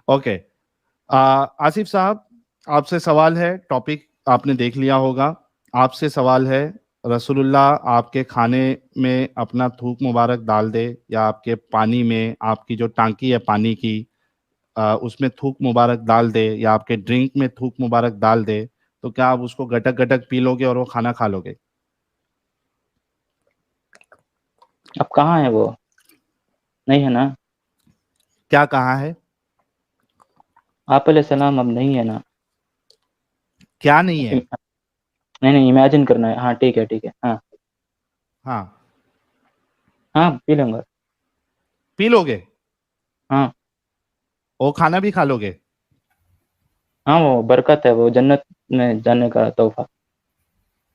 Okay. Asif साहब, आपसे सवाल है, टॉपिक आपने देख लिया होगा। आपसे सवाल है, रसूलुल्लाह आपके खाने में अपना थूक मुबारक डाल दे, या आपके पानी में, आपकी जो टांकी है पानी की, उसमें थूक मुबारक डाल दे, या आपके ड्रिंक में थूक मुबारक डाल दे, तो क्या आप उसको गटक गटक पी लोगे और वो खाना खा लोगे? अब कहाँ है वो? नहीं है ना? क्या कहाँ है? आप सलाम अब नहीं है ना? क्या नहीं है? नहीं नहीं, इमेजिन करना है। हाँ ठीक है, ठीक है। हाँ हाँ, हाँ, पी लूंगा। पी लोगे? हाँ वो खाना भी खा लोगे? हाँ, वो बरकत है, वो जन्नत में जाने का तोहफा।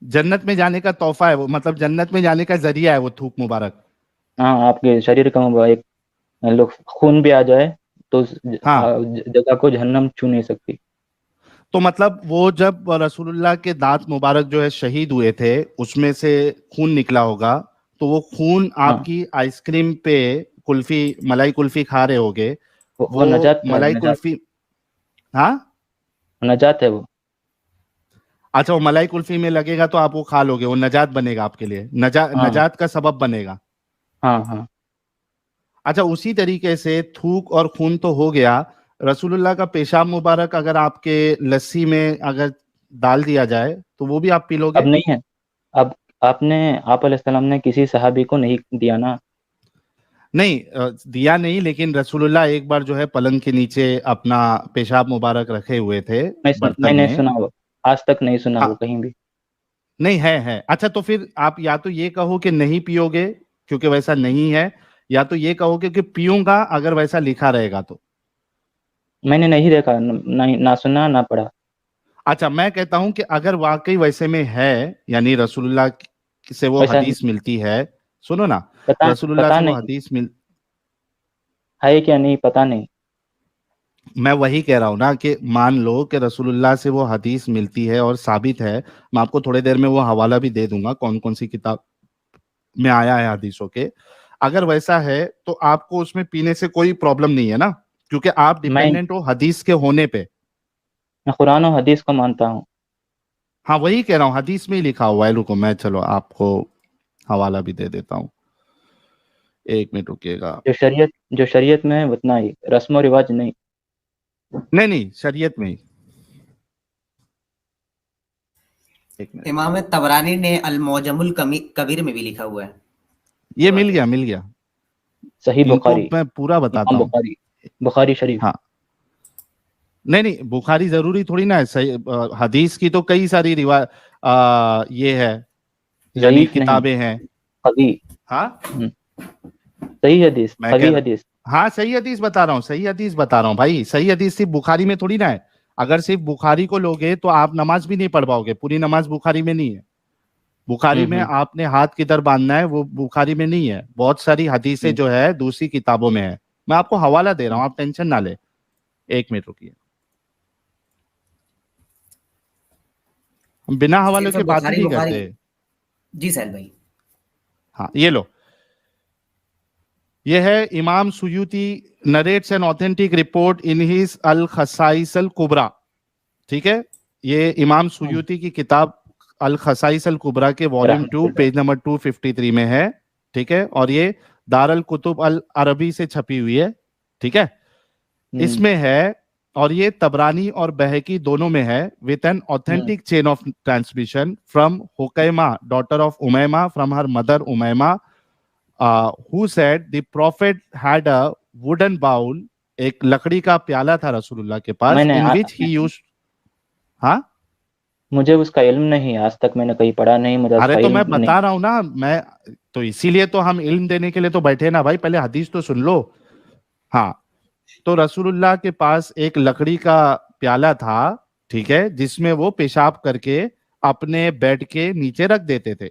जन्नत में जाने का तोहफा है वो, मतलब जन्नत में जाने का जरिया है वो थूक मुबारक। हाँ, आपके शरीर का एक लोग खून भी आ जाए तो उस हाँ, जगह को जहन्नम छू नहीं सकती। तो मतलब वो जब रसूलुल्लाह के दांत मुबारक जो है शहीद हुए थे, उसमें से खून निकला होगा, तो वो खून हाँ, आपकी आइसक्रीम पे, कुल्फी, मलाई कुल्फी खा रहे होगे, वो वो नजात है, मलाई नजात। कुल्फी। हाँ, नजात है वो। अच्छा, वो मलाई कुल्फी में लगेगा तो आप वो खा लोगे, वो नजात बनेगा आपके लिए, हाँ नजात का सबब बनेगा। हाँ हाँ। अच्छा, उसी तरीके से थूक और खून तो हो गया, रसूलुल्लाह का पेशाब मुबारक अगर आपके लस्सी में अगर डाल दिया जाए तो वो भी आप पी अब लोगे? नहीं है। अब आपने आप अलैहिस्सलाम ने किसी सहाबी को नहीं दिया ना? नहीं, दिया नहीं, लेकिन रसूलुल्लाह एक बार जो है पलंग के नीचे अपना पेशाब मुबारक रखे हुए थे, बर्तन मैंने में। सुना वो। आज तक नहीं सुना वो हाँ, कहीं भी। नहीं है। अच्छा, तो फिर आप या तो ये कहो कि नहीं पियोगे क्योंकि वैसा नहीं है, या तो ये कहोगे कि पीऊंगा अगर वैसा लिखा रहेगा तो। मैंने नहीं देखा, नहीं, ना सुना ना पढ़ा। अच्छा, मैं कहता हूं कि अगर वाकई वैसे में है, यानी रसूलुल्लाह से वो वैसा हदीस मिलती है, सुनो ना, पता रसूलुल्लाह पता से वो नहीं हदीस मिल है क्या, नहीं पता नहीं। मैं वही कह रहा हूं ना कि मान लो कि रसूलुल्लाह से वो हदीस मिलती है और साबित है। मैं आपको थोड़ी देर में वो हवाला भी दे दूंगा कौन कौन सी किताब में आया है हदीसों के। अगर वैसा है तो आपको उसमें पीने से कोई प्रॉब्लम नहीं है ना, क्योंकि आप मैं डिपेंडेंट हो हदीस के होने पे। मैं कुरान और हदीस को मानता हूँ। हाँ, वही कह रहा हूँ, हदीस में ही लिखा हुआ है। रुको, मैं चलो आपको हवाला भी दे देता हूँ, एक मिनट रुकिएगा। जो शरीयत में है उतना ही, रस्म और रिवाज नहीं। नहीं नहीं, शरीयत में ही, एक मिनट। इमाम तबरानी ने अल मौजमुल कबीर में भी लिखा हुआ है ये वो मिल गया, हदीस। मिल गया। सही इनको बुखारी। मैं पूरा बताता इमाम हूँ। बुखारी। बुखारी शरीफ। हाँ, नहीं नहीं, बुखारी जरूरी थोड़ी ना है, सही हदीस की तो कई सारी ये है, यानी ज़ईफ नहीं, किताबें हैं। कवी। हाँ, सही हदीस, मैं कह कवी रहा, हदीस। हाँ सही हदीस बता रहा हूँ, सही हदीस बता रहा हूँ भाई। सही हदीस सिर्फ बुखारी में थोड़ी ना है। अगर सिर्फ बुखारी को लोगे तो आप नमाज भी नहीं पढ़ पाओगे, पूरी नमाज बुखारी में नहीं है। बुखारी में हम्म। आपने हाथ किधर बांधना है वो बुखारी में नहीं है, बहुत सारी हदीसें हम्म, जो है दूसरी किताबों में है। मैं आपको हवाला दे रहा हूँ, आप टेंशन ना ले। एक मिनट रुकिए, हम बिना हवाले सिर्फ के बात ही बुखारी नहीं बुखारी। करते। जी साहिल भाई। हाँ, ये लो, ये है Imam Suyuti narrates an authentic report in his Al Khasais Al Kubra. ठीक है, ये इमाम हाँ, सुयूती की किताब अल खसाइस अल कुबरा के वॉल्यूम 2 रहमतुल्लाह। पेज नंबर 253 में है। ठीक है, और ये दारल कुतुब अल अरबी से छपी हुई है। ठीक है, हम्म इसमें है, और ये तबरानी और बहकी दोनों में है, with an hmm authentic chain of transmission from Hukaima daughter of Umaima from her mother Umaima, who said the prophet had a wooden bowl, एक लकड़ी का प्याला था रसूलुल्लाह के पास, मैंने इन विच ही यूज। हाँ, मुझे उसका इल्म नहीं है, आज तक मैंने कहीं पढ़ा नहीं, मुझे अरे उसका तो इल्म मैं नहीं। बता रहा हूं ना, मैं तो इसीलिए तो हम इल्म देने के लिए तो बैठे ना भाई, पहले हदीस तो सुन लो। हाँ, तो रसूलुल्लाह के पास एक लकड़ी का प्याला था, ठीक है, जिसमें वो पेशाब करके अपने बेड के नीचे रख देते थे।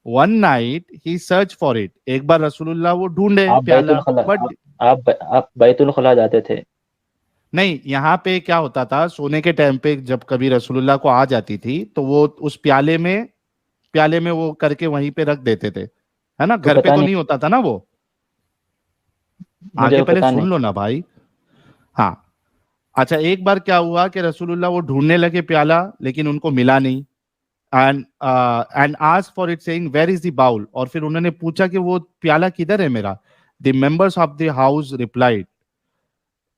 One night he search for it, एक बार रसूलुल्लाह वो ढूंढे आप बैतुल प्याला, खला बट आप बैतुल खला जाते थे? नहीं, यहाँ पे क्या होता था, सोने के टाइम पे जब कभी रसूलुल्लाह को आ जाती थी तो वो उस प्याले में वो करके वहीं पे रख देते थे, है ना, तो घर पे पता तो नहीं, नहीं होता था ना वो। मुझे आगे वो पहले पता सुन नहीं। लो ना भाई। हाँ, अच्छा, एक बार क्या हुआ कि रसूलुल्लाह वो ढूंढने लगे प्याला, लेकिन उनको मिला नहीं। And ask for it saying where is the bowl, और फिर उन्होंने पूछा कि वो प्याला किधर है मेरा। The members of the house replied,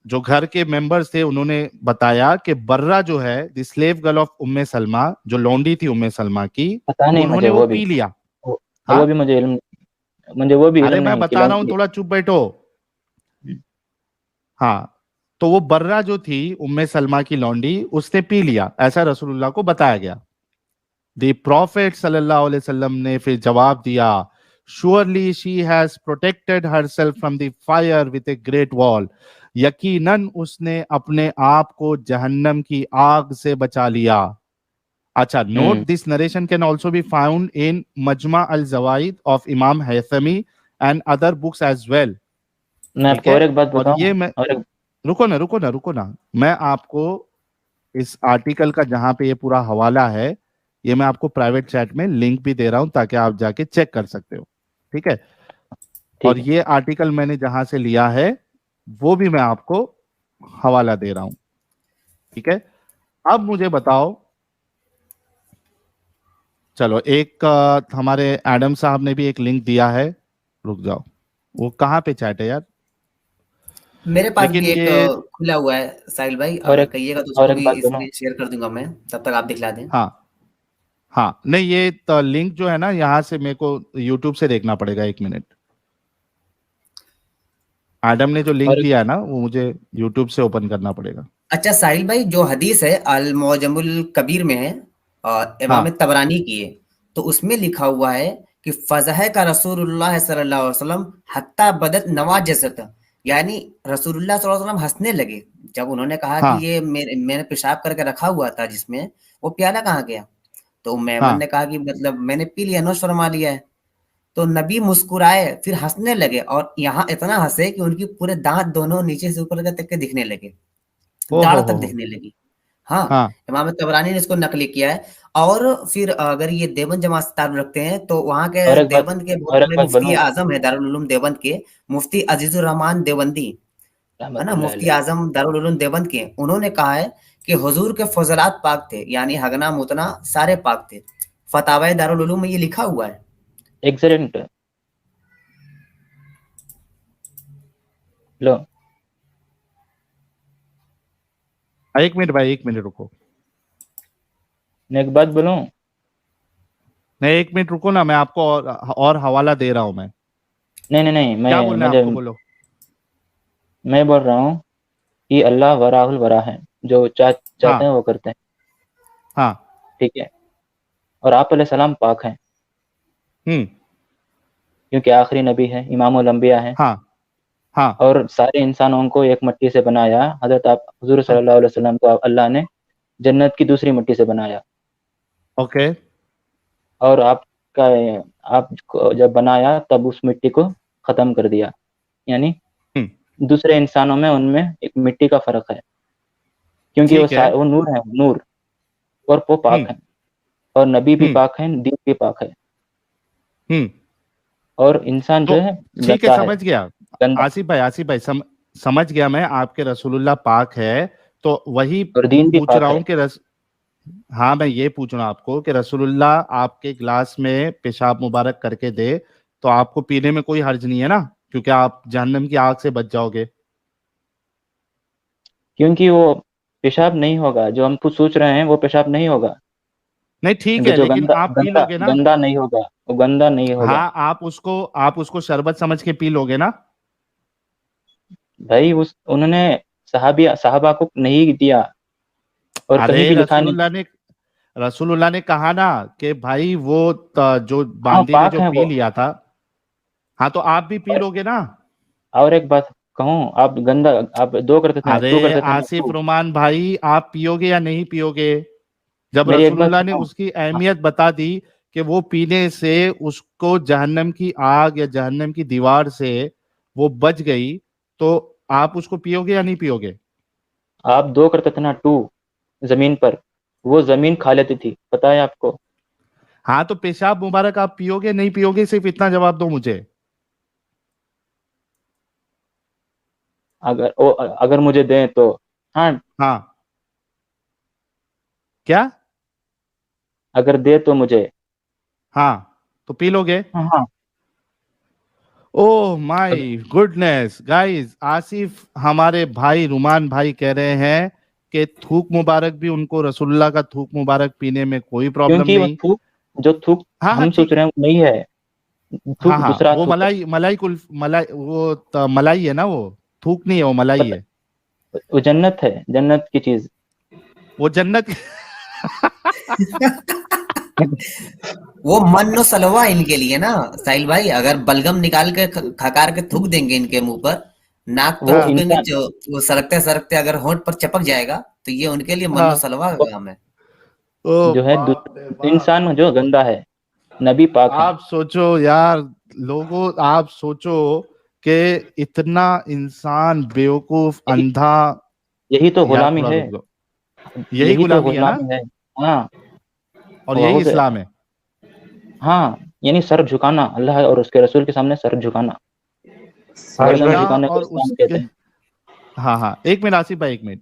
जो घर के मेंबर्स थे उन्होंने बताया कि बर्रा जो है द स्लेव गर्ल ऑफ उम्मे सलमा, जो लौंडी थी उम्मे सलमा की, पता नहीं मुझे उन्होंने वो वो भी। पी लिया। वो, हाँ, वो भी मुझे वो भी अरे इल्म मैं नहीं कि बता रहा हूं, लौंडी। थोड़ा चुप बैठो। हाँ, तो वो बर्रा जो थी उम्मे सलमा की लौंडी, उसने पी लिया, ऐसा रसूलुल्लाह को बताया गया। द प्रॉफेट सल्लल्लाहु अलैहि वसल्लम ने फिर जवाब दिया, surely she has protected herself from the fire with a great wall, यकीनन उसने अपने आप को जहन्नम की आग से बचा लिया। अच्छा, note this narration can also be found in Majma al Zawaid of Imam Haythami and other books as well. मैं ठीक आपको है, और एक बात और बताऊं। ये मैं, और एक, रुको ना, मैं आपको इस आर्टिकल का जहां पे ये पूरा हवाला है, ये मैं आपको प्राइवेट चैट में लिंक भी दे रहा हूं ताकि आप जाके चेक कर सकते हो। ठीक है, और ठीक है। ये आर्टिकल मैंने जहां से लिया है वो भी मैं आपको हवाला दे रहा हूं। ठीक है, अब मुझे बताओ, चलो एक हमारे एडम साहब ने भी एक लिंक दिया है, रुक जाओ, वो कहाँ पे चैट है यार, मेरे पास लेकिन भी एक ये, खुला हुआ है साहिल भाई, और अगर एक कहिएगा तो और उसको एक भी बात बोलूं। स्क्रीन शेयर कर दूंगा मैं, तब तक आप दिखला दें। हाँ हाँ, नहीं ये तो लिंक जो है ना, यहाँ से मेरे को यूट्यूब से देखना पड़ेगा, 1 मिनट। एडम ने जो लिंक और एक, दिया है ना, वो मुझे यूट्यूब से ओपन करना पड़ेगा। अच्छा साहिल भाई, जो हदीस है अल मौजमुल कबीर में है, इमाम हाँ तबरानी की है, तो उसमें लिखा हुआ है कि फजह का रसूलुल्लाह सल्लल्लाहु अलैहि वसल्लम हत्ता बदत नवाजसत, यानी रसूलुल्लाह सल्लल्लाहु अलैहि वसल्लम हंसने लगे जब उन्होंने कहा कि हाँ ये मैंने पेशाब करके रखा हुआ था जिसमें, वो प्याला कहाँ गया। तो मेमन हाँ। ने कहा कि मतलब मैंने पी लिया, नौश फरमा लिया है। तो नबी मुस्कुराए, फिर हंसने लगे, और यहाँ इतना हंसे कि उनकी पूरे दांत दोनों नीचे से ऊपर तक के दिखने लगे, ओ दाढ़ तक हो। दिखने लगी। हाँ, हाँ, इमाम तबरानी ने इसको नकली किया है। और फिर अगर ये देवबंद जमात से ताल्लुक रखते हैं, तो वहाँ के और एक बात देवबंद के बहुत और एक बड़े बात मुफ्ती बोलूं। आजम है दारुल उलूम देवबंद के, मुफ्ती अजीजुर रहमान देवबंदी, है ना, रहमतुल्लाह मुफ्ती अलैह। आजम दारुल उलूम देवबंद के, उन्होंने कहा है कि हुजूर के फजलात पाक थे, यानी हगना मुतना सारे पाक थे। फतावा दारुल उलूम में ये लिखा हुआ है। एक्सीलेंट। लो। 1 मिनट भाई, 1 मिनट रुको, मैं एक बात बोलूं। नहीं 1 मिनट रुको ना, मैं आपको और हवाला दे रहा हूं मैं। नहीं नहीं नहीं, क्या मैं बोलना है मुझे आपको, बोलो। मैं बोल रहा हूँ कि अल्लाह वराहुल वरा है, जो चाहते हैं हाँ वो करते हैं। हाँ। ठीक है। और आप अलैहिस्सलाम पाक हैं, हम्म। क्योंकि आखिरी नबी है, इमामुल अंबिया है। हाँ हाँ और सारे इंसानों को एक मिट्टी से बनाया। हजरत आप हुजूर हाँ। सल्लल्लाहु अलैहि वसल्लम को अल्लाह ने जन्नत की दूसरी मिट्टी से बनाया। ओके। और आपका आपको जब बनाया तब उस मिट्टी को खत्म कर दिया। यानी हम्म। दूसरे इंसानों में उनमें एक मिट्टी का फर्क है, क्योंकि ठीक है। वो नूर है, नूर। और वो पाक हम्म। है। और नबी भी हम्म। पाक है, दीन भी पाक है। हम्म। और इंसान तो जो है ठीक है, गंदा है, समझ गया। गंदा। आसिफ भाई समझ गया मैं, आपके रसूलुल्लाह पाक है, तो वही और दीन भी पूछ पाक रहा है। हूँ कि हाँ, मैं ये पूछ रहा हूँ आपको कि रसूलुल्लाह आपके ग्लास में पेशाब मुबारक करके दे, तो आपको पीने में कोई हर्ज नहीं है ना, क्योंकि आप जहन्नम की आग से बच जाओगे। क्योंकि वो पेशाब नहीं होगा, जो हम कुछ सोच रहे हैं वो पेशाब नहीं होगा। नहीं ठीक क्योंकि है, जो लेकिन गंदा आप पी गंदा लोगे ना। गंदा नहीं होगा, वो गंदा नहीं होगा। हाँ, आप उसको शरबत समझ के पी लोगे ना। भाई उस उन्होंने साहबा को नहीं दिया, और अरे कहीं भी लिखा नहीं। रसूलुल्लाह ने कहा ना कि भाई वो जो हाँ, बांदी ने पाक जो है पी वो। लिया था, हाँ तो आप भी पी और, लोगे ना। और एक बात कहूँ, आप गंदा, आप दो करते थे ना, अरे टू करते थे ना, आसिफ टू। रुमान भाई, आप पियोगे या नहीं पियोगे। जब मेरी एक बात रसूलुल्लाह ने सुनो। उसकी हाँ, अहमियत बता दी कि वो पीने से उसको जहन्नम की आग या जहन्नम की दीवार से वो बच गई, तो आप उसको पियोगे या नहीं पियोगे। आप दो करते थे ना, टू, जमीन पर। वो जमीन खा लेती थी, पता है आपको। हाँ, तो पेशाब मुबारक आप पियोगे नहीं पियोगे, सिर्फ इतना जवाब दो मुझे। अगर मुझे दें तो हाँ, हाँ, क्या? अगर दे तो मुझे। हाँ, तो पी लोगे? हाँ। Oh my goodness guys, Asif हमारे भाई रुमान भाई कह रहे हैं कि थूक मुबारक भी उनको रसूलुल्लाह का थूक मुबारक पीने में कोई प्रॉब्लम क्योंकि वो नहीं। थूक, जो थूक हाँ हाँ हम सोच ठीक। रहे हैं वो नहीं है, हाँ थूक हाँ, दूसरा वो थूक है। मलाई मलाई कुल्फ मलाई वो मलाई है ना, वो थूक नहीं है, वो मलाई पता, है। वो जन्नत है, जन्नत की चीज। वो जन्नत वो मन्नो सलवा इनके लिए ना साहिल भाई, अगर बलगम निकाल के खकार के थूक देंगे इनके मुंह पर, नाक पर वो थूकेंगे, इंसान, जो वो सरकते सरकते अगर होंठ पर चपक जाएगा, तो ये उनके लिए मन्नो हाँ। सलवा का वो काम है। ओ जो है बाप रे बाप। इंसान जो गंदा है, नबी पाक है। आप सोचो यार, लोगों आप सोचो कि इतना इंसान बेवकूफ यही अंधा। यही तो यार गुलामी थोड़ा है, रुक जाओ, यही यही तो गुलामी है ना, गुलामी है। हाँ। और यही बहुत है। इस्लाम है। हाँ, यानी सर झुकाना, अल्लाह और उसके रसूल के सामने सर झुकाना, साहिल गर्दन भाई। अल्लाह झुकाने को और इस्लाम उसके, कहते हैं। हाँ हाँ, एक मिनट आसिफ भाई, एक मिनट।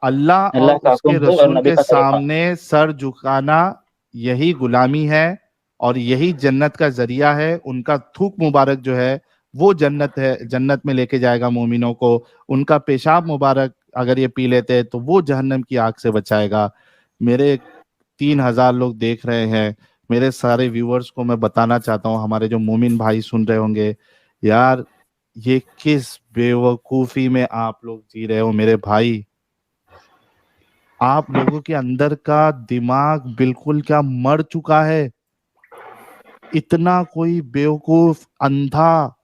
अल्लाह और अल्लाह का उसके हुक्म है और रसूल नबी के का तरीका। सामने सर झुकाना, यही गुलामी है, और यही जन्नत का जरिया है। उनका थूक मुबारक जो है वो जन्नत है, जन्नत में लेके जाएगा मोमिनों को। उनका पेशाब मुबारक अगर ये पी लेते तो वो जहन्नम की आग से बचाएगा। मेरे 3,000 लोग देख रहे हैं, मेरे सारे व्यूअर्स को मैं बताना चाहता हूँ, हमारे जो मोमिन भाई सुन रहे होंगे, यार ये किस बेवकूफी में आप लोग जी रहे हो मेरे भाई। आप लोगों के अंदर का दिमाग बिल्कुल क्या मर चुका है। इतना कोई बेवकूफ अंधा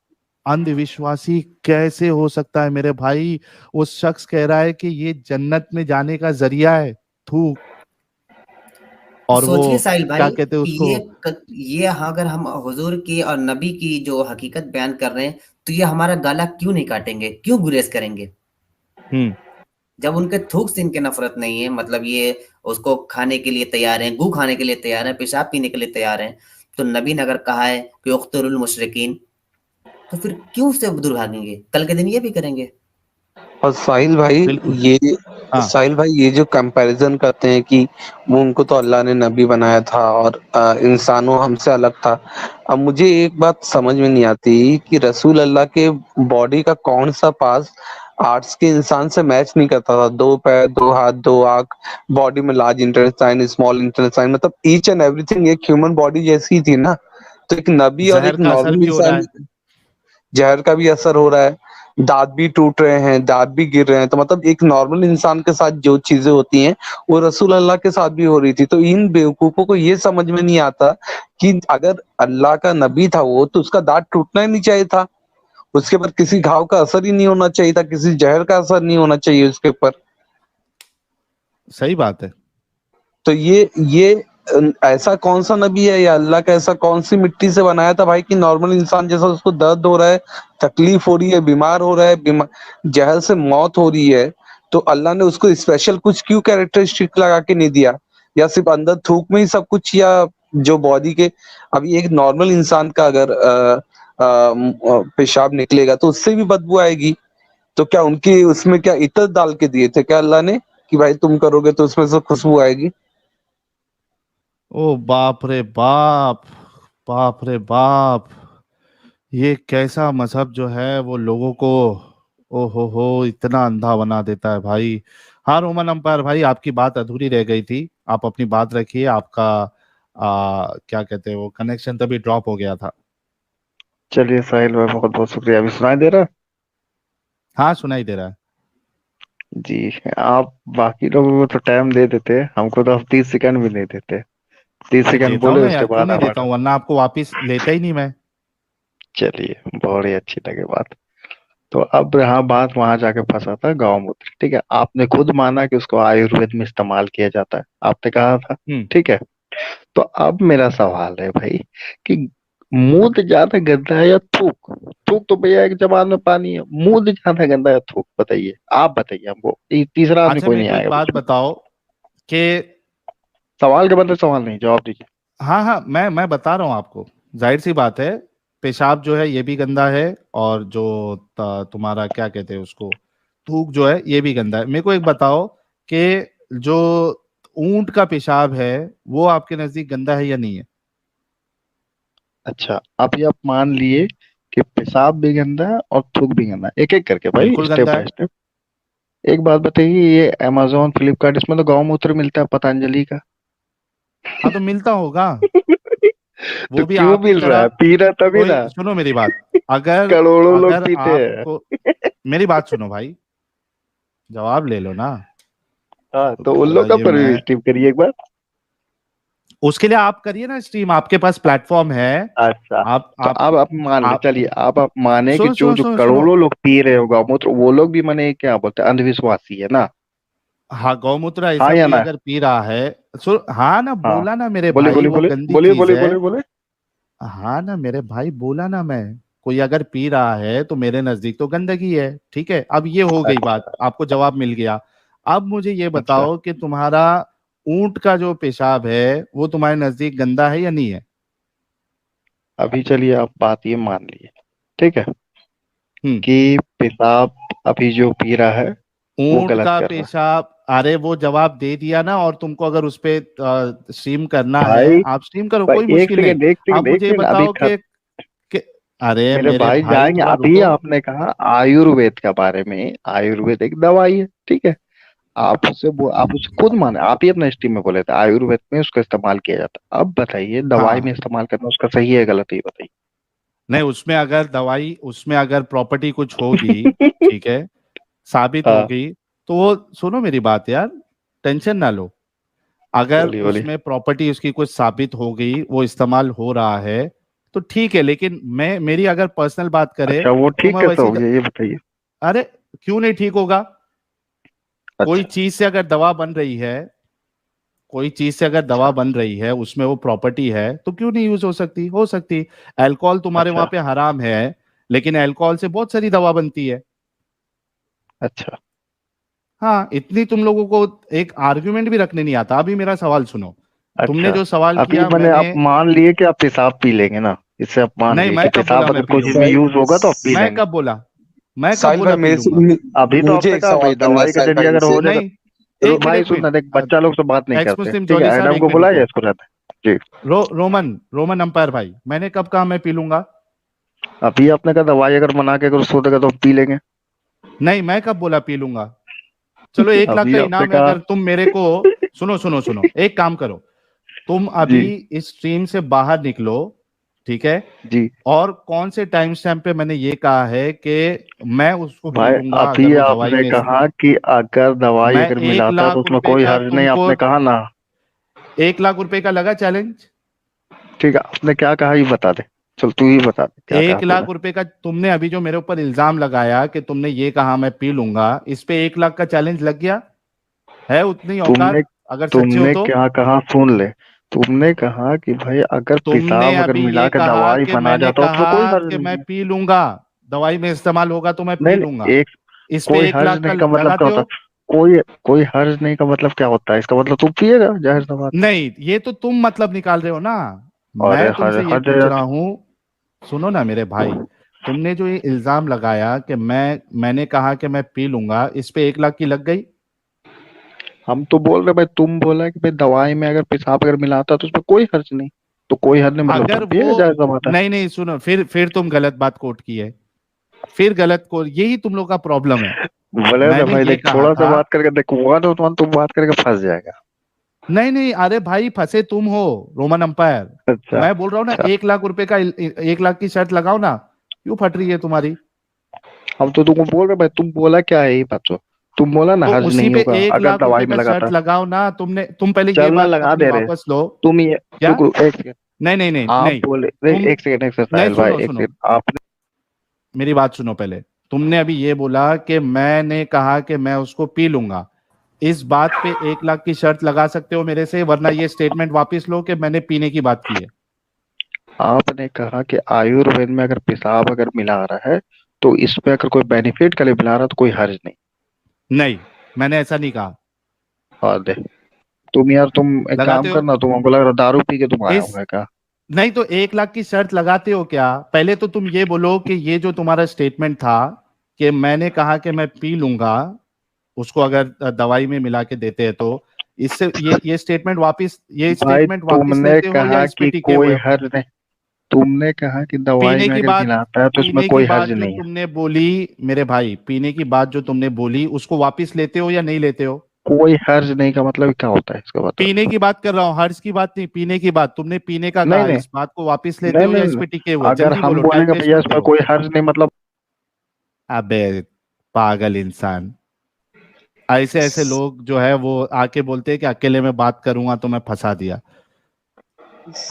अंधविश्वासी कैसे हो सकता है मेरे भाई। वो शख्स कह रहा है कि ये जन्नत में जाने का जरिया है, थूक। तो और वो सोचिए साहिल क्या भाई कहते हैं कि उसको। ये अगर हम हुजूर की और नबी की जो हकीकत बयान कर रहे हैं, तो ये हमारा गला क्यों नहीं काटेंगे, क्यों गुरेज करेंगे? हम्म। जब उनके थूक से इनके नफरत नहीं है, मतलब ये उसको खाने के लिए तैयार हैं, गू खाने के लिए तैयार हैं, पेशाब पीने के लिए तैयार हैं, तो नबी ने अगर कहा है कि उख्तुरुल मुशरिकीन, तो फिर क्यों उससे दूर भागेंगे? कल के दिन ये भी करेंगे। और साहिल भाई, बिल्कुल। ये हाँ। साहिल भाई ये जो कंपैरिजन करते हैं कि वो उनको तो अल्लाह ने नबी बनाया था और इंसानों हमसे अलग था। अब मुझे एक बात समझ में नहीं आती कि रसूल अल्लाह के बॉडी का कौन सा पार्ट आर्ट्स के इंसान से मैच नहीं करता था। दो पैर, दो हाथ, दो आंख, बॉडी में लार्ज इंटेस्टाइन, स्मॉल इंटेस्टाइन, मतलब ईच एंड एवरीथिंग एक ह्यूमन बॉडी जैसी ही थी ना। तो एक नबी और जहर एक का असर नॉर्मल भी हो रहा इंसान, है। जहर का भी असर हो रहा है, दांत भी टूट रहे हैं, दांत भी गिर रहे हैं, तो मतलब एक नॉर्मल इंसान के साथ जो चीजें होती हैं वो रसूल अल्लाह के साथ भी हो रही थी। तो इन बेवकूफों को ये समझ में नहीं आता कि अगर अल्लाह का नबी था वो, तो उसका दांत टूटना ही नहीं चाहिए था, उसके ऊपर किसी घाव का असर ही नहीं होना चाहिए था, किसी जहर का असर नहीं होना चाहिए उसके ऊपर। सही बात है। तो ये ऐसा कौन सा नबी है या अल्लाह का ऐसा कौन सी मिट्टी से बनाया था भाई कि नॉर्मल इंसान जैसा उसको दर्द हो रहा है, तकलीफ हो रही है, बीमार हो रहा है, जहर से मौत हो रही है, तो अल्लाह ने उसको स्पेशल कुछ क्यों कैरेक्टरिस्टिक लगा के नहीं दिया? या सिर्फ अंदर थूक में ही सब कुछ, या जो बॉडी के, अभी एक नॉर्मल इंसान का अगर पेशाब निकलेगा तो उससे भी बदबू आएगी। तो क्या उनकी उसमें क्या इत्र डाल के दिए थे क्या अल्लाह ने कि भाई तुम करोगे तो उसमें से खुशबू आएगी? ओ बाप रे बाप, बाप रे बाप। ये कैसा मजहब जो है वो लोगों को, ओ हो, इतना अंधा बना देता है भाई। हाँ रोमन अंपायर भाई, आपकी बात अधूरी रह गई थी, आप अपनी बात रखिए। आपका क्या कहते हैं वो कनेक्शन तभी ड्रॉप हो गया था। चलिए साहिल भाई, बहुत बहुत शुक्रिया। अभी सुनाई दे रहा है? हाँ सुनाई दे रहा है। जी। आप बाकी लोगों को तो टाइम दे देते, हमको तो आप 30 सेकंड भी नहीं देते। 30 सेकंड देता हूँ बोले, ना उसके यार, क्यों बाद नहीं देता हमारा। हूँ, वरना आपको वापिस लेता ही नहीं मैं। चलिए, बहुत ही अच्छी लगे बात। तो अब यहाँ बात वहां जाके फंसा था, गौमूत्र। ठीक है, आपने खुद माना कि उसको आयुर्वेद में इस्तेमाल किया जाता है, आपने कहा था। हम्म। ठीक है। तो अब मेरा सवाल है भाई कि मूत्र ज्यादा गंदा है या थूक? थूक तो भैया एक जबान में पानी है, मूत्र ज्यादा गंदा है थूक? बताइए, आप बताइए हमको, तीसरा आदमी अच्छा कोई मेरे नहीं को एक आएगा बात बीच में। बताओ कि, सवाल के बदले सवाल नहीं, जवाब दीजिए। हाँ हाँ, मैं बता रहा हूँ आपको, जाहिर सी बात है, पेशाब जो है ये भी गंदा है, और जो तुम्हारा क्या कहते हैं उसको, थूक जो है ये भी गंदा है। मेरे को एक बताओ कि जो ऊंट का पेशाब है वो आपके नजदीक गंदा है या नहीं है? अच्छा, अभी आप मान लिए कि पेशाब भी गंदा है और थूक भी गंदा है, एक एक करके भाई, बिल्कुल स्टेप गंदा बाय है। स्टेप। एक बात बताइए, ये अमेजोन फ्लिपकार्ट इसमें तो गौमूत्र मिलता है पतंजलि का। हाँ तो मिलता होगा, तो वो भी क्यों आपकी मिल रहा है? तरह। पी रहा तभी कोई ना। सुनो मेरी बात, अगर करोड़ों लोग अगर पीते हैं। आपको, मेरी बात सुनो भाई, जवाब ले लो ना। हाँ, तो तो उन थोड़ा लोग का ये पर मैं, स्ट्रीम करिए एक बार। उसके लिए आप करिए ना स्ट्रीम, आपके पास प्लेटफॉर्म है। अच्छा, आप तो आप अब आप मान ले, आप चलिए आप माने कि सुनो जो सुनो जो सुनो सुनो। करोड़ों लोग पी रहे हो गौमूत्र, वो लोग भी माने क्या बोलते हैं, अंधविश्वासी है ना? हाँ गौमूत्र हाँ ऐसा या कोई ना? अगर पी रहा है, सो हाँ ना, हाँ, बोला ना मेरे बोले भाई, बोले वो बोले गंदी बोले चीज बोले है। बोले बोले। हाँ ना मेरे भाई, बोला ना मैं, कोई अगर पी रहा है तो मेरे नजदीक तो गंदगी है। ठीक है, अब ये हो गई बात, अच्छा आपको जवाब मिल गया। अब मुझे ये अच्छा, बताओ कि तुम्हारा ऊंट का जो पेशाब है वो तुम्हारे नजदीक गंदा है या नहीं है? अभी चलिए आप बात ये मान लिए, ठीक है, हम्म। कि पेशाब अभी जो पी रहा है वो ऊंट गलत का कर रहा पेशाब, अरे वो जवाब दे दिया ना, और तुमको अगर उस पे स्ट्रीम करना है। है भाई आप स्ट्रीम करो, भाई, कोई एक मुश्किल नहीं। सेकंड एक आप सेकंड एक मुझे ये सेकंड, अभी बताओ कि अरे मेरे मेरे भाई भाई जाएंगे। थोड़ा अभी रुको। आपने कहा आयुर्वेद के बारे में, आयुर्वेद एक दवाई है, ठीक है। आप उसे खुद माने, आप ही अपने स्ट्रीम में बोले थे आयुर्वेद में उसका इस्तेमाल किया जाता है। अब बताइए, दवाई में हाँ, इस्तेमाल करना उसका सही है गलत है, ये बताइए। नहीं उसमें अगर दवाई, उसमें अगर प्रॉपर्टी कुछ होगी, ठीक है, साबित हाँ, होगी, तो वो, सुनो मेरी बात यार, टेंशन ना लो। अगर बोलिए बोलिए। उसमें प्रॉपर्टी उसकी कुछ साबित हो गई, वो इस्तेमाल हो रहा है, तो ठीक है। लेकिन मैं, मेरी अगर पर्सनल बात करे अच्छा, वो तो ठीक मैं कैसे वैसी हो गया ये बताइए। अरे क्यों नहीं ठीक होगा? कोई अच्छा चीज से अगर दवा बन रही है, कोई चीज से अगर दवा अच्छा बन रही है, उसमें वो प्रॉपर्टी है, तो क्यों नहीं यूज हो सकती? हो सकती। अल्कोहल तुम्हारे वहां अच्छा पे हराम है, लेकिन अल्कोहल से बहुत सारी दवा बनती है। अच्छा हाँ, इतनी तुम लोगों को एक आर्ग्यूमेंट भी रखने नहीं आता। अभी मेरा सवाल सुनो, तुमने अच्छा। जो सवाल अभी किया मैंने, आप मैंने, मान लिए कि आप पेशाब पी लेंगे ना, इससे आप मान नहीं लिए कि मैं कब बोला पेशाब मैं अगर पी कोई चीज में लूंगा? यूज होगा तो आप पी मैं लेंगे। कब बोला? मैं कब साहिल बोला भाई पी मेरे से लूंगा? अभी तो मुझे आपने एक कहा सवाल भाई करना है दवाई के साहिल भाई जरिए अगर से। हो जाएगा। नहीं, एक मिनट भाई एक मिनट। सुनना देख, बच्चा लोग से बात नहीं एक्स करते, मुस्लिम ठीक है, जॉली साहब एडम एक को मिनट बुलाइए, रुको। इसको रहता है जी। रोमन अंपायर भाई, मैंने कब कहा मैं पी लूंगा? अभी आपने कहा दवाई अगर बना के अगर सो देगा तो पी लेंगे। नहीं, मैं कब बोला पी लूंगा? चलो 1 लाख अभी का आपने इनाम है, कहा। अगर तुम मेरे को, सुनो सुनो सुनो, एक काम करो, तुम जी अभी इस स्ट्रीम से बाहर निकलो, ठीक है? जी। और कौन से टाइम स्टैम्प पे मैंने ये कहा है कि मैं उसको पी भाई लूंगा अगर अभी वो दवाई आपने में कहा कि अगर दवाई मैं अगर एक मिलाता है तो लाख उसमें रुपए कोई का हर्ज नहीं, तुमको, आपने कहा ना। 1 लाख रुपए का लगा चैलेंज? ठीक है, आपने क्या कहा ये बता दे। चल तू ही बता दे क्या कहा एक तूने। लाख रुपए का तुमने अभी जो मेरे ऊपर इल्जाम लगाया कि तुमने ये कहा मैं पी लूंगा, इस पे 1 लाख का चैलेंज लग गया? है उतनी तुमने औकात अगर सच्चे हो तुमने तो? क्या कहा सुन ले। तुमने कहा कि भाई अगर तुमने पेशाब अगर अभी मिला ये के कहा दवाई कि बना मैंने जाता है उसमें कहा कोई हर्ज कि नहीं मैं है। पी लूंगा, दवाई में इस्तेमाल होगा तो मैं पी नहीं लूंगा। नहीं, एक इस पे कोई एक हर्ज लाख का नहीं का मतलब क्या लगाते होता हो? है? कोई हर्ज नहीं का मतलब क्या होता है? इसका मतलब तू पिएगा, जाहिर सा बात है। नहीं, ये तो तुम मतलब निकाल रहे हो ना। अरे मैं हर तुमसे ये हर पूछ जगह। रहा हूँ, सुनो ना मेरे भाई, तुमने जो ये इल्जाम लगाया कि मैंने कहा कि मैं पी लूंगा, इस पे 1 लाख की लग गई? हम तो बोल रहे भाई, तुम बोला कि भाई दवाई में अगर पेशाब अगर मिलाता तो उसमें कोई हर्ज नहीं। तो कोई हर्ज नहीं मतलब अगर तुम वो, पिएगा, जाहिर सा बात है। नहीं नहीं सुनो, फिर तुम गलत बात कोट की है। फिर गलत कोट, यही तुम लोग का प्रॉब्लम है। बोले ना मैंने भाई, ये देख कहा थोड़ा सा था, बात करके देख, वन ऑन वन तुम बात करके फंस जाएगा। नहीं नहीं, अरे भाई फंसे तुम हो, रोमन अंपायर। अच्छा मैं बोल रहा हूँ ना, अच्छा। 1 लाख रुपए का, 1 लाख की शर्त लगाओ ना, क्यों फट रही है तुम्हारी? हम तो तुमको बोल रहे भाई, तुम बोला क्या है ये बात तो। तुम बोला ना तो हर्ज उसी नहीं पे होगा एक अगर लाख दवाई रुपए में का लगाता। शर्त लगाओ ना। तुम पहले ये चलना बात लगा अपनी दे रहे। वापस लो। तुम ये क्या? रुको एक सेकंड। नहीं नहीं नहीं आप नहीं, बोले तुम, एक सेकंड, एक सेकंड नहीं साहिल भाई, सुनो एक सुनो, सेकंड आपने। मेरी बात सुनो पहले। तुमने अभी ये बोला कि मैंने कहा कि मैं उसको पी लूंगा, इस बात पे 1 लाख की शर्त लगा सकते हो मेरे से, वरना ये स्टेटमेंट वापस लो कि मैंने पीने की बात की है। आपने कहा कि आयुर्वेद में अगर पेशाब अगर मिला रहा है तो इसमें अगर कोई बेनिफिट के लिए मिला रहा है तो कोई हर्ज नहीं। नहीं, मैंने ऐसा नहीं कहा। और दे, तुम यार तुम एक काम लगाते हो करना, तुम हमको लग रहा दारू पी के तुम आया इस, हुआ है क्या? नहीं तो 1 लाख की शर्त लगाते हो क्या? पहले तो तुम ये बोलो कि ये जो तुम्हारा स्टेटमेंट था कि मैंने कहा कि मैं पी लूंगा, उसको अगर दवाई में मिला के देते हैं तो इससे ये स्टेटमेंट वापस भाई तुमने लेते हो या कहा इस पे कि टिके कोई हुए हो? हर्ज नहीं, तुमने कहा कि दवाई पीने में की अगर बात मिलाता है तो उसमें पीने की कोई बात हर्ज जो नहीं है। तुमने बोली मेरे भाई, पीने की बात जो तुमने बोली उसको वापस लेते हो या नहीं लेते हो? कोई हर्ज नहीं का मतलब क्या होता है इसका पीने बताओ। की बात कर रहा हूँ, हर्ष की बात नहीं, पीने की बात। तुमने पीने का नहीं कहा, नहीं इस बात को वापस लेते नहीं हो नहीं या इस नहीं। पे टिके हुए? अगर जल्दी हम बोलो, टाइम बोलेंगे वेस्ट भैया मत इस पर करो। कोई हर्ज नहीं मतलब। अबे पागल इंसान, ऐसे ऐसे लोग जो है वो आके बोलते हैं कि अकेले में बात करूंगा तो मैं फंसा दिया।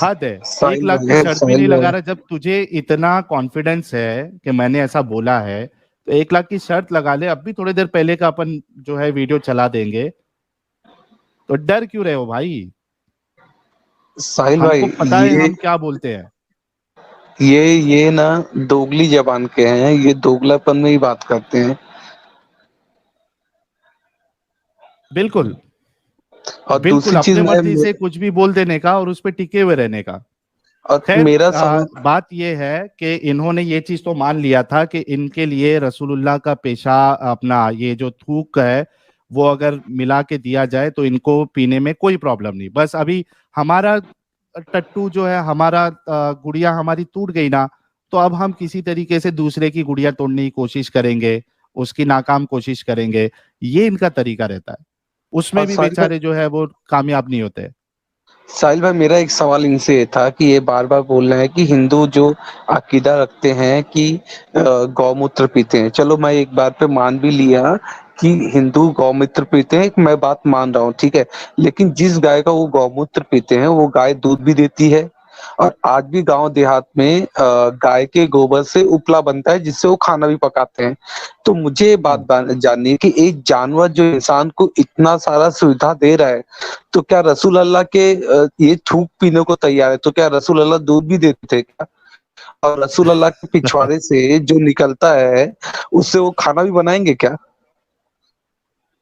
हद है। 1 लाख की शर्त भी नहीं साहिल लगा भाई रहा। जब तुझे इतना कॉन्फिडेंस है कि मैंने ऐसा बोला है तो 1 लाख की शर्त लगा ले। अब भी थोड़ी देर पहले का अपन जो है वीडियो चला देंगे, तो डर क्यों रहे हो भाई? साहिल हमको भाई पता है हम क्या बोलते हैं। ये ना दोगली जबान के हैं, ये दोगलापन में ही बात करते हैं। बिल्कुल और बिल्कुल, दूसरी चीज अपने मैं मर्जी से कुछ भी बोल देने का और उस पर टिके हुए रहने का। और खैर, मेरा समझ बात यह है कि इन्होंने ये चीज तो मान लिया था कि इनके लिए रसूलुल्लाह का पेशा, अपना ये जो थूक है, वो अगर मिला के दिया जाए तो इनको पीने में कोई प्रॉब्लम नहीं। बस अभी हमारा टट्टू जो है, हमारा गुड़िया हमारी टूट गई ना, तो अब हम किसी तरीके से दूसरे की गुड़िया तोड़ने की कोशिश करेंगे, उसकी नाकाम कोशिश करेंगे। ये इनका तरीका रहता है। और उसमें भी बेचारे जो है वो कामयाब नहीं होते। साहिल भाई मेरा एक सवाल इनसे ये था कि ये बार बार बोल रहे हैं कि हिंदू जो अकीदा रखते हैं कि गौमूत्र पीते हैं। चलो मैं एक बार पे मान भी लिया कि हिंदू गौमूत्र पीते हैं, मैं बात मान रहा हूँ, ठीक है। लेकिन जिस गाय का वो गौमूत्र पीते हैं वो गाय दूध भी देती है, और आज भी गांव देहात में गाय के गोबर से उपला बनता है जिससे वो खाना भी पकाते हैं। तो मुझे ये बात जाननी है कि एक जानवर जो इंसान को इतना सारा सुविधा दे रहा है, तो क्या रसूल अल्लाह के ये थूक पीने को तैयार है, तो क्या रसूल अल्लाह दूध भी देते थे क्या? और रसूल अल्लाह के पिछवाड़े से जो निकलता है उससे वो खाना भी बनाएंगे क्या?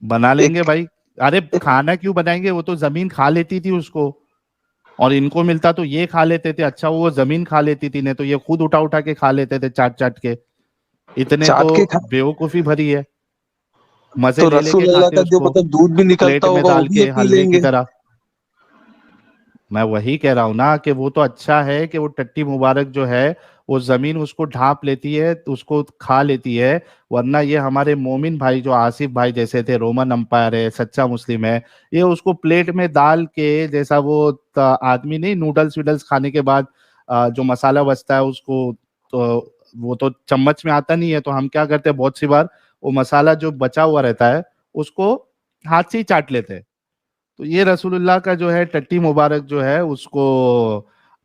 बना लेंगे एक भाई। अरे खाना क्यों बनाएंगे, वो तो जमीन खा लेती थी उसको, और इनको मिलता तो ये खा लेते थे। अच्छा, वो जमीन खा लेती थी, नहीं तो ये खुद उठा उठा के खा लेते थे, चाट चाट के। इतने तो चाट के बेवकूफी भरी है, मजे तो ले लेके रसूल अल्लाह खाते का जो उसको, मतलब दूध भी प्लेट निकलता में होगा वो डाल भी ये के पी हलवे की लेंगे। तरह। मैं वही कह रहा हूं ना कि वो तो अच्छा है कि वो टट्टी मुबारक जो है वो जमीन उसको ढांप लेती है, तो उसको खा लेती है। वरना ये हमारे मोमिन भाई जो आसिफ भाई जैसे थे, रोमन अंपायर है, सच्चा मुस्लिम है, ये उसको प्लेट में डाल के, जैसा वो आदमी नहीं नूडल्स वूडल्स खाने के बाद जो मसाला बचता है उसको, तो वो तो चम्मच में आता नहीं है, तो हम क्या करते हैं बहुत सी बार, वो मसाला जो बचा हुआ रहता है उसको हाथ से ही चाट लेते हैं। तो ये रसूलुल्लाह का जो है टट्टी मुबारक जो है उसको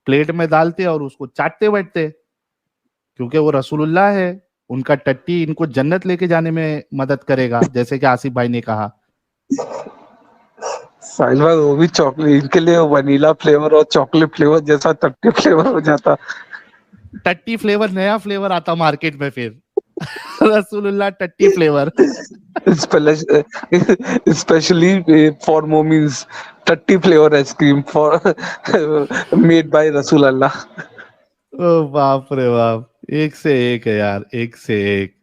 प्लेट में डालते और उसको चाटते बैठते, क्योंकि वो रसूलुल्लाह है। उनका टट्टी इनको जन्नत लेके जाने में मदद करेगा, जैसे कि आसिफ भाई ने कहा। साहिल भाई वो भी चॉकलेट, इनके लिए वनीला फ्लेवर और चॉकलेट फ्लेवर जैसा टट्टी फ्लेवर हो जाता। टट्टी फ्लेवर, नया फ्लेवर आता मार्केट में फिर रसूलुल्लाह टट्टी फ्लेवर। स्पेशली फॉर मोमिन्स, टट्टी flavour ice cream for made by रसूल अल्लाह। ओ बाप रे बाप, एक से एक है यार, एक से एक।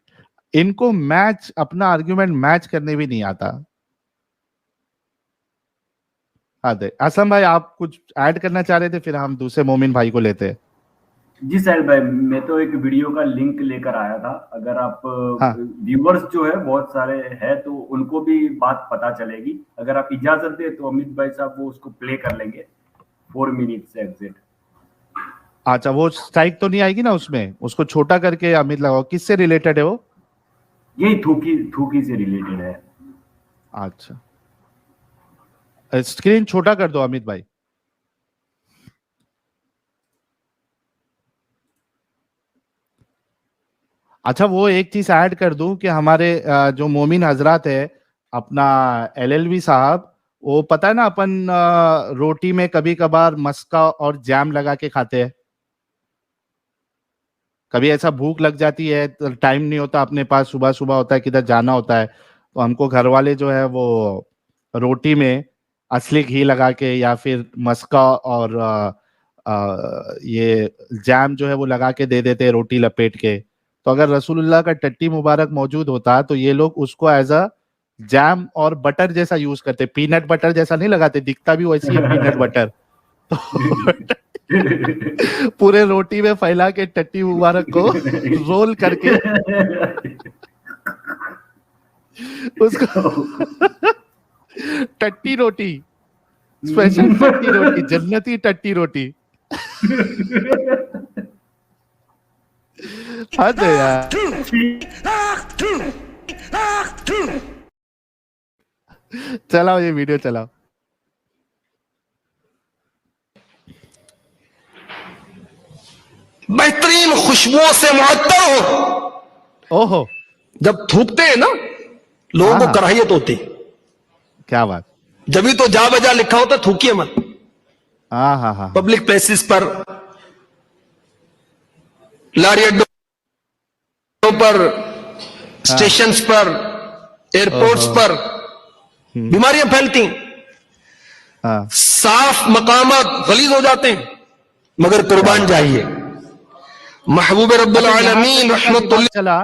इनको मैच, अपना आर्ग्यूमेंट मैच करने भी नहीं आता। हाँ दे असलम भाई, आप कुछ ऐड करना चाह रहे थे, फिर हम दूसरे मोमिन भाई को लेते हैं। जी साहिल भाई, मैं तो एक वीडियो का लिंक लेकर आया था। अगर आप हाँ व्यूअर्स जो है बहुत सारे हैं तो उनको भी बात पता चलेगी। अगर आप इजाजत दें तो अमित भाई साहब वो उसको प्ले कर लेंगे 4 मिनट से एग्जिट। अच्छा, वो स्ट्राइक तो नहीं आएगी ना उसमें? उसको छोटा करके अमित लगाओ। किससे रिलेटेड है वो? यही थूकी थूकी से रिलेटेड है। अच्छा, स्क्रीन छोटा कर दो अमित भाई। अच्छा, वो एक चीज ऐड कर दूं कि हमारे जो मोमिन हजरात है, अपना एलएलबी साहब, वो पता है ना, अपन रोटी में कभी कभार मस्का और जैम लगा के खाते हैं। कभी ऐसा भूख लग जाती है, तो टाइम नहीं होता अपने पास, सुबह सुबह होता है किधर जाना होता है, तो हमको घर वाले जो है वो रोटी में असली घी लगा के या फिर मस्का और ये जैम जो है वो लगा के दे देते हैं, रोटी लपेट के। तो अगर रसूलुल्लाह का टट्टी मुबारक मौजूद होता तो ये लोग उसको एज अ जैम और बटर जैसा यूज करते, पीनट बटर जैसा नहीं लगाते, दिखता भी वैसी है पीनट बटर। तो पूरे रोटी में फैला के टट्टी मुबारक को रोल करके उसको टट्टी रोटी, स्पेशल टट्टी रोटी, जन्नती टट्टी रोटी। हद है यार। चलाओ ये वीडियो चलाओ। बेहतरीन खुशबुओं से मुअत्तर हो। ओहो, जब थूकते हैं ना लोगों को हाँ। कराहियत होती, क्या बात। जब तो जा बजा लिखा होता थूकिए मत। हाँ हाँ हाँ, पब्लिक प्लेसेस पर, लारी अड्डों पर, स्टेशंस पर, एयरपोर्ट्स ओहो। पर बीमारियां फैलती, हाँ। साफ मकामात गलीज हो जाते हैं। मगर कुर्बान जाइए, महबूब रब्बुल आलमीन रहमतुल्लिल। चला,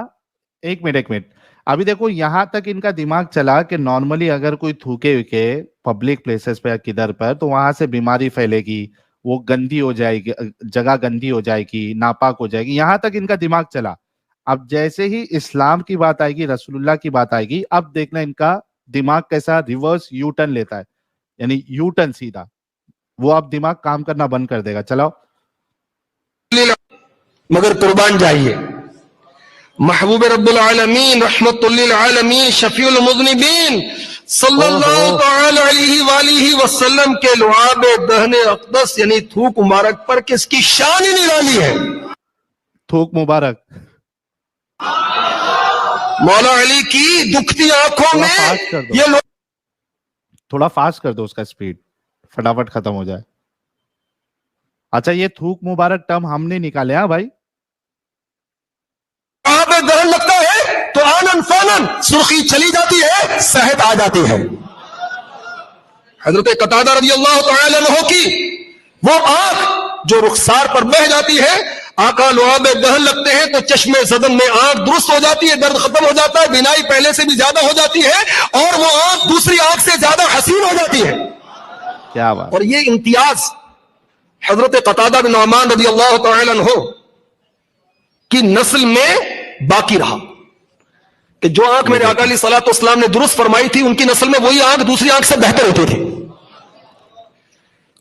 एक मिनट, अभी देखो यहाँ तक इनका दिमाग चला कि नॉर्मली अगर कोई थूके हुके पब्लिक प्लेसेस पे या किधर पर, तो वहां से बीमारी फैलेगी, वो गंदी हो जाएगी, जगह गंदी हो जाएगी, नापाक हो जाएगी। यहाँ तक इनका दिमाग चला। अब जैसे ही इस्लाम की बात आएगी, रसूलुल्लाह की बात आएगी, अब देखना इनका दिमाग कैसा रिवर्स यू टर्न लेता है, यानी यू टर्न सीधा। वो अब दिमाग काम करना बंद कर देगा। चलाओ। मगर कुर्बान जाइए, महबूब रब्बुल आलमीन रहमतुल्लिल आलमीन शफीउल मुज़निबीन सल्लल्लाहु तआला अलैहि वसल्लम के लुआब दहने अक़दस यानी थूक मुबारक पर किसकी शान ही निराली है। थूक मुबारक मौला अली की दुखती आंखों थोड़ा में फास्ट कर दो, ये लोग थोड़ा फास्ट कर दो उसका स्पीड, फटाफट खत्म हो जाए। अच्छा, ये थूक मुबारक टर्म हमने निकाले। हाँ भाई, दहन लगता है तो आनन फानन सुर्खी चली जाती है, सेहत आ जाती है। हजरत कतादा रज़ी अल्लाह तआला अन्हु की वो आंख जो रुखसार पर बह जाती है, आका लुआब दहन लगते हैं तो चश्मे सदन में आंख दुरुस्त हो जाती है, दर्द खत्म हो जाता है, बिनाई पहले से भी ज्यादा हो जाती है और वो आंख दूसरी आंख से ज्यादा हसीन हो जाती है। क्या बात। और ये इम्तियाज हजरत कतादा बिन नुअमान रज़ी अल्लाह तआला अन्हु की नस्ल में बाकी रहा कि जो आंख मेरे आका अलैहि सलाम ने दुरुस्त फरमाई थी, उनकी नस्ल में वही आंख दूसरी आंख से बेहतर होती थी।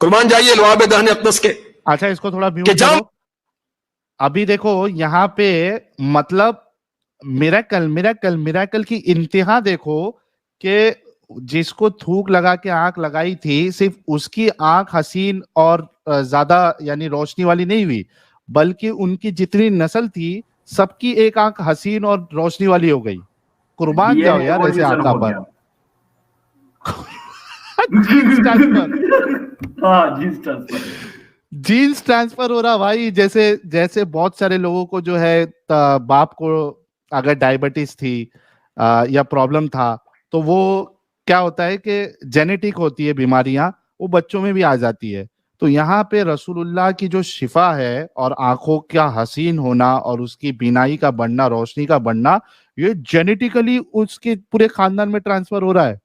कुर्बान जाइए लुआब दहन अक़दस के। अच्छा, इसको थोड़ा म्यूट कि जाओ। करो। अभी देखो यहाँ पे मतलब मिरेकल मिरेकल मिरेकल की इंतहा देखो कि जिसको थूक लगा के आंख लगाई थी, सिर्फ उसकी आंख हसीन और ज्यादा यानी रोशनी वाली नहीं हुई, बल्कि उनकी जितनी नस्ल थी सबकी एक आंख हसीन और रोशनी वाली हो गई। कुर्बान जाओ यार ऐसे आका पर। Genes transfer. हाँ, जीन्स ट्रांसफर, जीन्स ट्रांसफर हो रहा भाई। जैसे जैसे बहुत सारे लोगों को जो है बाप को अगर डायबिटीज थी या प्रॉब्लम था, तो वो क्या होता है कि जेनेटिक होती है बीमारियां, वो बच्चों में भी आ जाती है। तो यहाँ पे रसूलुल्लाह की जो शिफा है और आंखों का हसीन होना और उसकी बीनाई का बढ़ना, रोशनी का बढ़ना, ये जेनेटिकली उसके पूरे खानदान में ट्रांसफर हो रहा है।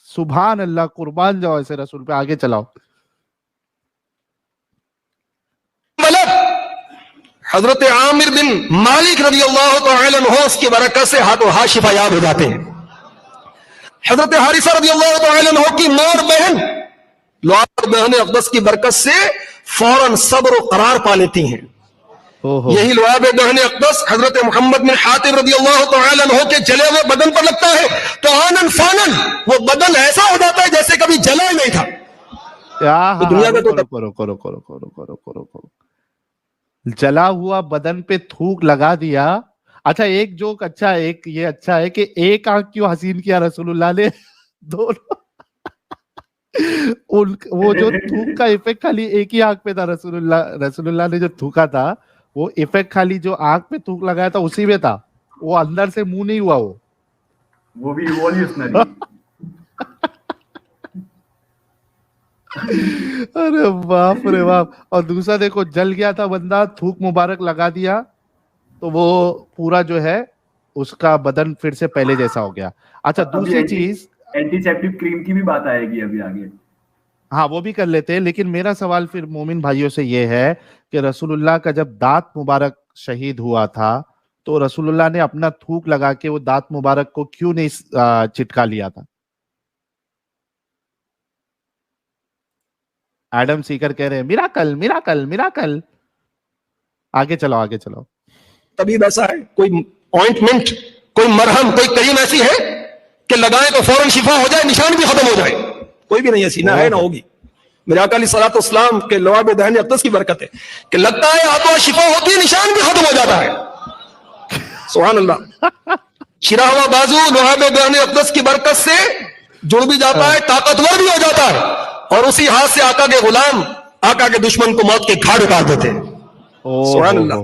सुभान अल्लाह, कुर्बान जाओ ऐसे रसूल पे। आगे चलाओ। हजरत आमिर बिन मालिक रज़ी अल्लाह तआला अन्हु की बरकत से हाथों हाथ शिफायाब हो जाते हैं। हजरत हारिसा रज़ी अल्लाह तआला अन्हु की मां और बहन लुआब दहन अक़दस की बरकत से फौरन सब्र और करार पा लेती हैं। यही लुआब दहन अक़दस हजरत मोहम्मद बिन हातिब रज़ी अल्लाह तआला अन्हु के जले हुए बदन पर लगता है तो आनन फानन वो बदन ऐसा हो जाता है जैसे कभी जला ही नहीं था। तो दुनिया का करो जला हुआ बदन पे थूक लगा दिया। अच्छा, एक जोक अच्छा है, एक ये अच्छा है कि एक आंख क्यों हसीन किया रसूलुल्लाह ने, दोनों वो जो थूक का इफेक्ट खाली एक ही आंख पे था। रसूलुल्लाह ने जो थूका था वो इफेक्ट खाली जो आंख पे थूक लगाया था उसी में था, वो अंदर से मुंह नहीं हुआ। वो भी इवोल्यूशनरी। अरे बाप रे बाप। और दूसरा देखो, जल गया था बंदा, थूक मुबारक लगा दिया तो वो पूरा जो है उसका बदन फिर से पहले जैसा हो गया। अच्छा, दूसरी चीज, एंटीसेप्टिक क्रीम की भी बात आएगी अभी आगे। हाँ वो भी कर लेते हैं, लेकिन मेरा सवाल फिर मोमिन भाइयों से ये है कि रसूलुल्लाह का जब दांत मुबारक शहीद हुआ था तो रसूलुल्लाह ने अपना थूक लगा के वो दांत मुबारक को क्यों नहीं चिटका लिया था? एडम सीकर कह रहे हैं मिराकल मिराकल मिराकल। आगे चलो आगे चलो। तबीब ऐसा है, कोई ऑइंटमेंट, कोई मरहम, कोई क्रीम ऐसी है कि लगाएं तो फौरन शिफा हो जाए, निशान भी खत्म हो जाए? कोई भी नहीं ऐसी, ना है ना होगी। मेरे आका अलैहिस्सलाम के लवाब दहन अक़दस की बरकत है कि लगता है हाथों शिफा होती है, निशान भी खत्म हो जाता है। सुभान अल्लाह। चिरा हुआ बाजू लवाब दहन अक़दस की बरकत से जुड़ भी जाता है, ताकतवर भी हो जाता है, और उसी हाथ से आका के गुलाम आका के दुश्मन को मौत के घाट उतार देते हैं। सुभान अल्लाह।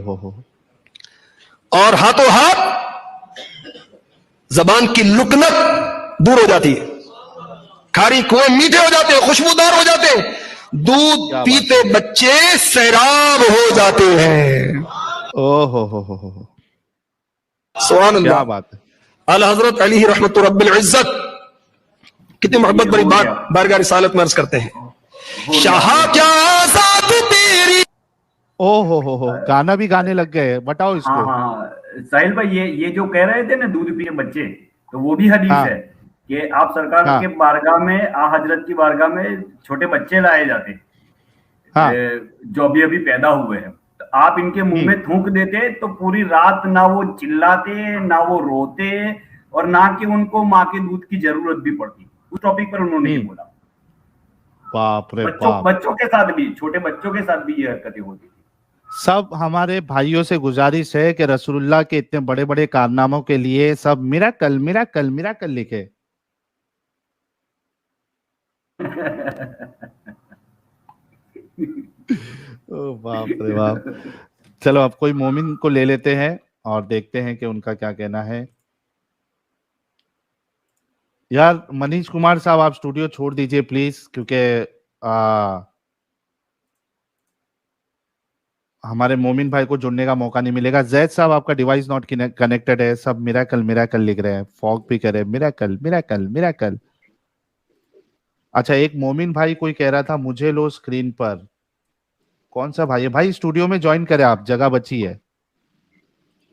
और हाथों हाथ जबान की लुकनत दूर हो जाती है, खारी कुएं मीठे हो जाते हैं, खुशबूदार हो जाते हैं, दूध पीते बच्चे सैराब हो जाते हैं। ओहो हो। सुभान अल्लाह। क्या बात है। आला हजरत अली रहमत रब्बिल इज्जत कितनी मोहब्बत भरी बात बारगाह रिसालत में अर्ज करते हैं, शाह क्या आजाद तेरी। ओहो, गाना भी गाने लग गए, बताओ इसको। हाँ साहिल भाई, ये जो कह रहे थे ना दूध पिए बच्चे, तो वो भी हदीस है कि आप सरकार के बारगाह में, आ हजरत की बारगाह में छोटे बच्चे लाए जाते, जो अभी पैदा हुए हैं, तो आप इनके मुंह में थूक देते तो पूरी रात ना वो चिल्लाते, ना वो रोते, और ना कि उनको माँ के दूध की जरूरत भी पड़ती। उस टॉपिक पर उन्होंने ये बोला। बाप रे बाप। बच्चों के साथ भी, छोटे बच्चों के साथ भी ये हरकतें होती थी। सब हमारे भाइयों से गुजारिश है कि रसूलुल्लाह के इतने बड़े बड़े कारनामों के लिए सब मिराकल मिराकल मिराकल लिखे। ओ बाप रे बाप। चलो अब कोई मोमिन को ले लेते हैं और देखते हैं कि उनका क्या कहना है। यार मनीष कुमार साहब, आप स्टूडियो छोड़ दीजिए प्लीज, क्योंकि हमारे मोमिन भाई को जुड़ने का मौका नहीं मिलेगा। जैद साहब, आपका डिवाइस नॉट कनेक्टेड है। सब मिराकल मिराकल लिख रहे हैं, फॉग भी कह रहे हैं मिराकल मिराकल मिराकल। अच्छा, एक मोमिन भाई कोई कह रहा था मुझे लो स्क्रीन पर। कौन सा भाई है? भाई स्टूडियो में ज्वाइन करें आप, जगह बची है।